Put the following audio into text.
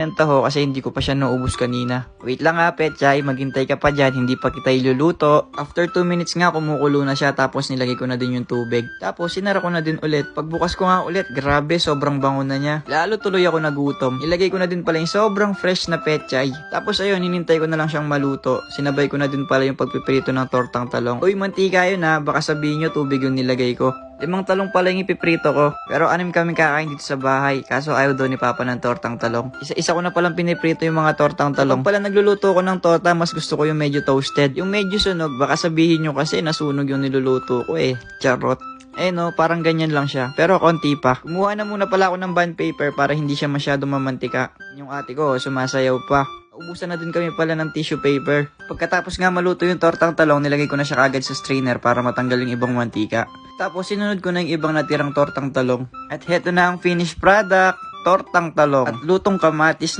ng taho kasi hindi ko pa siya naubos kanina. Wait lang ha, Petchay, maghintay ka pa dyan, hindi pa kita iluluto. After 2 minutes nga, kumukulo na siya, tapos nilagay ko na din yung tubig. Tapos sinara ko na din ulit. Pagbukas ko nga ulit, grabe, sobrang bango na niya. Lalo tuloy ako nagutom. Ilagay ko na din pala yung sobrang fresh na Petchay. Tapos ayun, hinintay ko na lang siyang maluto. Sinabay ko na din pala yung pagpiprito ng tortang talong. Uy, mantika yun ha, baka sabihin nyo tubig yung nilagay ko. 5 talong pala yung ipiprito ko. Pero 6 kami kakain dito sa bahay. Kaso ayaw daw ni Papa ng tortang talong. Isa-isa ko na palang piniprito yung mga tortang talong. Pag pala nagluluto ko ng torta, mas gusto ko yung medyo toasted. Yung medyo sunog, baka sabihin nyo kasi nasunog yung niluluto ko eh. Charot. No, parang ganyan lang siya. Pero konti pa. Kumuha na muna pala ako ng bond paper para hindi siya masyado mamantika. Yung ate ko, sumasayaw pa. Ubusan na din kami pala ng tissue paper. Pagkatapos nga maluto yung tortang talong, nilagay ko na siya kagad sa strainer para matanggal yung ibang mantika. Tapos sinunod ko na yung ibang natirang tortang talong. At heto na ang finished product, tortang talong. At lutong kamatis